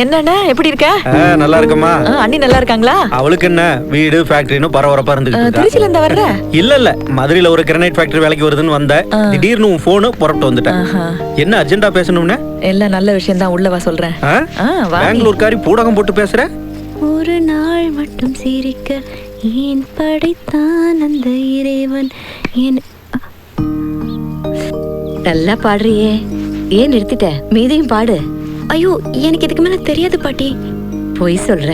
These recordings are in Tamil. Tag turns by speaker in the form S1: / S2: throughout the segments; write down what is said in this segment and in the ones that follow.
S1: என்னண்ணா எப்படி இருக்க?
S2: நல்லா இருக்கமா.
S1: அண்ணி நல்லா இருக்காங்களா?
S2: அவளுக்கு என்ன வீடு ஃபேக்டரின்னு பரபரப்பா இருந்துகிட்டு இருக்கா.
S1: திருச்சில இருந்து வர்ற?
S2: இல்ல மதுரையில ஒரு கிரானைட் ஃபேக்டரி வேலைக்கு வருதுன்னு வந்தேன். திடீர்னு உன் போன் புறப்பட்டு வந்துட்டேன். என்ன அர்ஜென்ட்டா பேசணும்னே?
S1: எல்லாம் நல்ல விஷயம் தான், உள்ள வா சொல்றேன்.
S2: பெங்களூர்காரி பூடகம் போட்டு பேசுற.
S3: ஒரு நாள் மட்டும் சிரிக்க ஏன் படைத்தான் அந்த இறைவன்.
S4: நல்லா பாடுறியே, ஏன் நிறுத்திட்ட? மீதியும் பாடு.
S3: ஐயோ, எனக்கு இதுக்கு மேல தெரியாது பாட்டி.
S4: பொய் சொல்ற.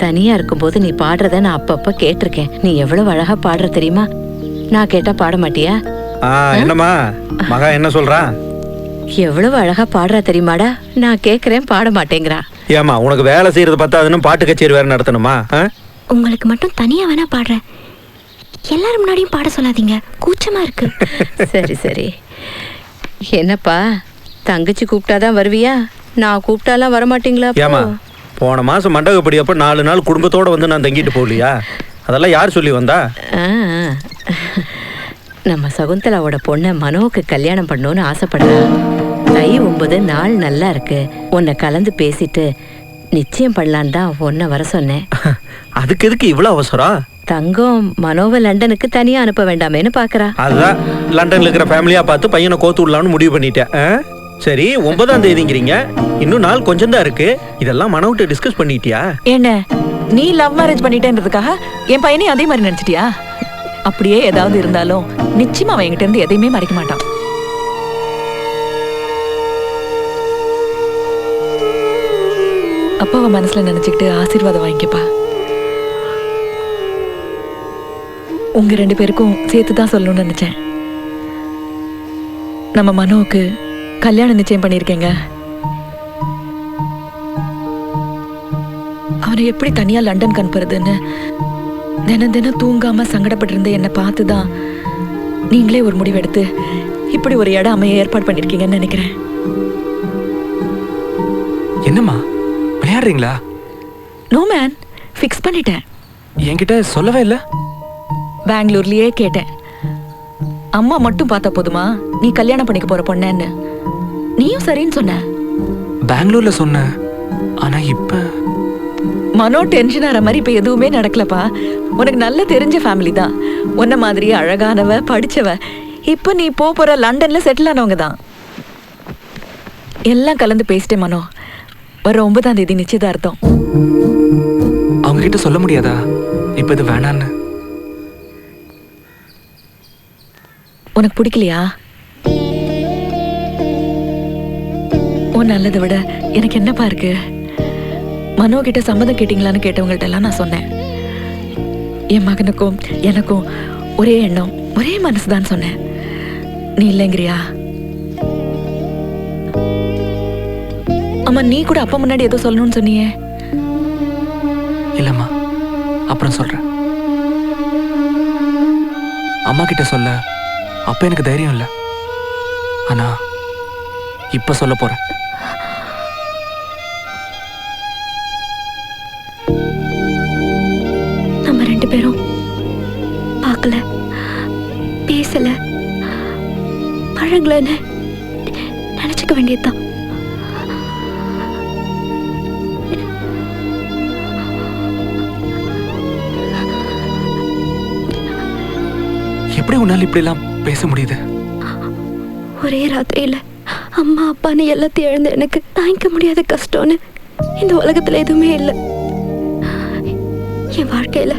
S4: தனியா இருக்கும்போது நீ பாடுறத நான் அப்பப்ப கேட்டிருக்கேன். நீ எவ்வளவு அழகா பாடுற தெரியுமா? நான் கேட்டா பாட மாட்டியா?
S2: என்னம்மா மகா என்ன சொல்றா?
S4: எவ்வளவு அழகா பாடுறா தெரியுமாடா? நான் கேக்குறேன், பாட மாட்டேங்கிறா.
S2: ஏமா உனக்கு வேலை செய்யறது பத்தாதுன்னு பாட்டு கச்சேரி வேற நடத்தணுமா?
S3: உங்களுக்கு மட்டும் தனியா வேணா பாடுறேன், எல்லாரும் முன்னாடியும் பாட சொல்லாதீங்க, கூச்சமா இருக்கு.
S4: சரி சரி. என்னப்பா, தங்கச்சி கூப்பிட்டாதான் வருவியா? நான் கூப்பிட்டாலாம் வரமாட்டீங்களா?
S2: ஏமா போன மாசம் மண்டகப்படி அப்ப 4 நாள் குடும்பத்தோட வந்து நான் தங்கிட்டு போகலையா? அதெல்லாம் யார் சொல்லி வந்தா?
S4: நம்ம சகுந்தலாவோட பொண்ணை மனோவுக்கு கல்யாணம் பண்ணணும்னு ஆசைப்படுறா. தை 9 நாள் நல்லா இருக்கு. உன்னை கலந்து பேசிட்டு நிச்சயம் பண்ணலான் தான் உன்னை வர சொன்னேன்.
S2: அதுக்கு எதுக்கு இவ்வளவு அவசரம்?
S4: தங்கம் மனோவை லண்டனுக்கு தனியா அனுப்ப வேண்டாமேன்னு பாக்குறா.
S2: அதுதான் லண்டன்ல இருக்கிற ஃபேமிலியா பார்த்து பையனை கோத்து விடலாம்னு முடிவு பண்ணிட்டேன். சரி 9ஆம் தேதிங்கிறீங்க, இன்னும் நாள் கொஞ்சம் தான் இருக்கு. இதெல்லாம் மனோவிட்ட டிஸ்கஸ் பண்ணிட்டியா?
S1: என்ன நீ லவ் மேரேஜ் பண்ணிட்டேன்றதுக்காக என் பையனையும் அதே மாதிரி நினைச்சிட்டியா? அப்படியே ஏதாவது இருந்தாலும் நிச்சயமா அவன் என்கிட்ட இருந்து எதையுமே மறைக்க மாட்டான். அப்பாவை மனசுல நினைச்சுக்கிட்டு ஆசீர்வாதம் வாங்கிக்கப்பா. உங்க 2 பேருக்கும் சேர்த்துதான் சொல்லணும்னு நினைச்சேன். நம்ம மனோவுக்கு கல்யாணம் நிச்சயம் பண்ணிருக்கேங்க. அவனை எப்படி தனியா லண்டன் அனுப்புறதுன்னு தினம் தினம் தூங்காம சங்கடப்பட்டு இருந்த என்னை பார்த்துதான் நீங்களே ஒரு முடிவெடுத்து இப்படி ஒரு இடம் அமைய ஏற்பாடு பண்ணிருக்கீங்கன்னு நினைக்கிறேன்.
S5: என்னம்மா விளையாடுறீங்களா?
S1: நோ மேன், ஃபிக்ஸ் பண்ணிட்டேன்.
S5: என்கிட்ட சொல்லவே இல்லை.
S1: பெங்களூர்லயே கேட்டேன். அம்மா மட்டும் பார்த்தா போதுமா நீ கல்யாணம் பண்ணிக்க போற பொண்ணேன்னு? நீயும் சரின்னு சொன்ன.
S5: பெங்களூர்ல சொன்ன, ஆனா இப்ப
S1: மனோ டென்ஷன் ஆற மாதிரி இப்ப எதுவுமே நடக்கலப்பா. உனக்கு நல்ல தெரிஞ்ச ஃபேமிலி தான், உன்ன மாதிரி அழகானவ படிச்சவ. இப்ப நீ போற லண்டன்ல செட்டில் ஆனவங்க தான். எல்லாம் கலந்து பேசிட்டே மனோ. வர 9ஆம் தேதி நிச்சயதார்த்தம்.
S5: அவங்க கிட்ட சொல்ல முடியாதா இப்ப இது வேணான்னு?
S1: உனக்கு பிடிக்கலையா? உன் நல்லதை விட எனக்கு என்னப்பா இருக்கு? மனோ கிட்ட சம்மதம் கேட்டீங்களான்னு கேட்டவங்கள்ட்ட எல்லாம் நான் சொன்னேன். என் மகனுக்கும் எனக்கும் ஒரே எண்ணம், ஒரே மனசுதான் சொன்னேன். நீ இல்லைங்கிறியா? அம்மா நீ கூட அப்பா முன்னாடி ஏதோ சொல்லணும்னு சொன்னியே.
S5: இல்லம்மா, அப்புறம் சொல்றேன். அம்மா கிட்ட சொல்ல அப்ப எனக்கு தைரியம் இல்லை, ஆனா இப்ப சொல்ல போறேன்.
S3: நம்ம 2 பேரும் பார்க்கல, பேசல, பழகலன்னு நினைச்சுக்க வேண்டியதுதான்.
S5: எப்படி உன்னால இப்படி எல்லாம் பேச முடியுது?
S3: ஒரே ராத்திரியில அம்மா அப்பான்னு எல்லாத்தையும் இழந்து எனக்கு தாங்கிக்க முடியாத கஷ்டம்னு இந்த உலகத்துல எதுவுமே இல்லை. என் வாழ்க்கையில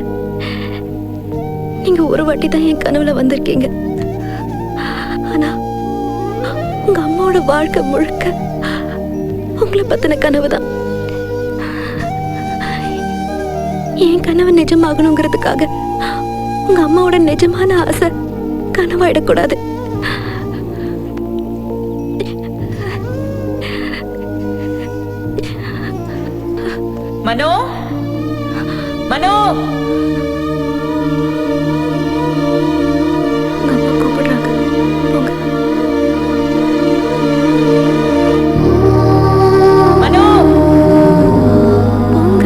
S3: நீங்க ஒரு வாட்டி தான் என் கனவுல வந்திருக்கீங்க. ஆனா உங்க அம்மாவோட வாழ்க்கை முழுக்க உங்களை பத்தின கனவு தான். என் கனவு நிஜமாகணுங்கிறதுக்காக உங்க அம்மாவோட நிஜமான ஆசை கனவாயிடக்கூடாது.
S1: மனோ, மனோ,
S3: உங்க அம்மா கூப்பிடுறாங்க, போங்க.
S1: மனோ,
S3: போங்க.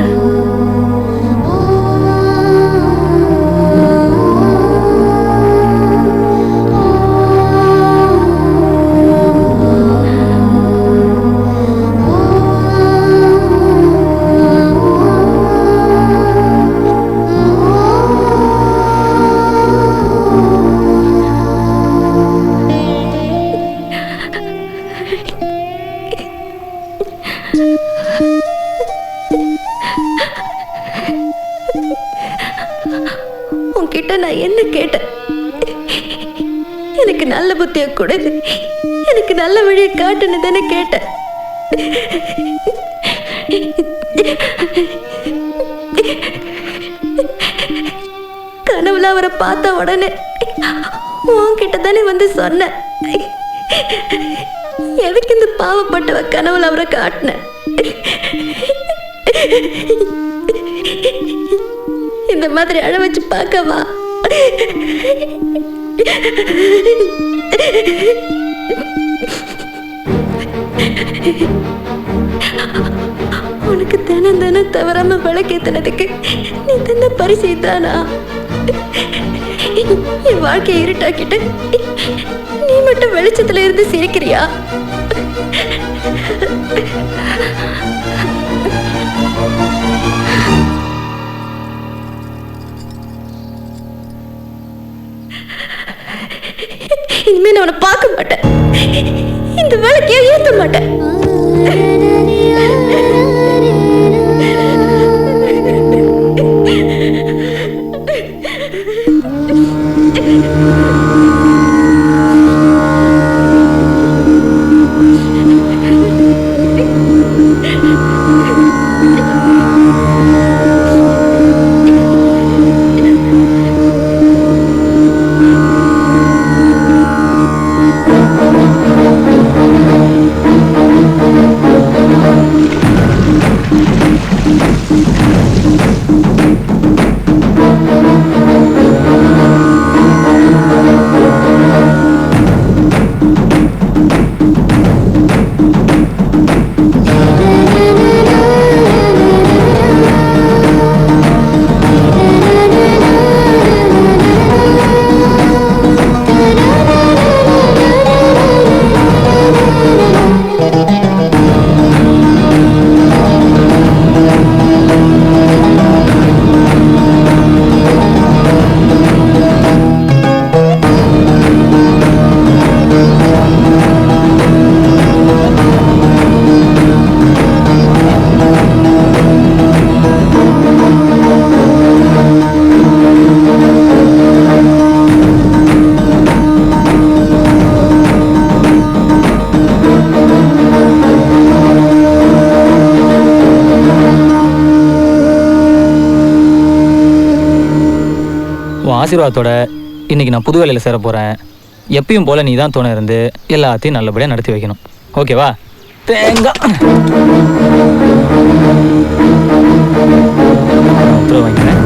S3: உன்கிட்ட நான் என்ன கேட்டேன்? எனக்கு நல்ல புத்திய கொடு, எனக்கு நல்ல வழியை காட்டுன்னு தானே கேட்டேன். கனவுல அவரை பார்த்த உடனே உன்கிட்ட தானே வந்து சொன்னேன். எதுக்கு இந்த பாவப்பட்டவ கனவுல அவரை காட்டின? இந்த மாதிரி அழ வச்சு பார்க்கவா? உனக்கு தினம் தினம் தவறாம விளக்கேத்தினதுக்கு நீ தந்த பரிசு தானா? என் வாழ்க்கையை இருட்டாக்கிட்டு நீ மட்டும் வெளிச்சத்துல இருந்து சிரிக்கிறியா? இனிமே நான் உன்னை பார்க்க மாட்டேன், இந்த வேலைக்கையே ஏற்ற மாட்டேன்.
S6: ஆசீர்வாதத்தோட இன்னைக்கு நான் புது வேலையில் சேர போகிறேன். எப்பயும் போல் நீ தான் துணை இருந்து எல்லாத்தையும் நல்லபடியாக நடத்தி வைக்கணும். ஓகேவா? தேங்காய் உத்தரவு வாங்கிக்கிறேன்.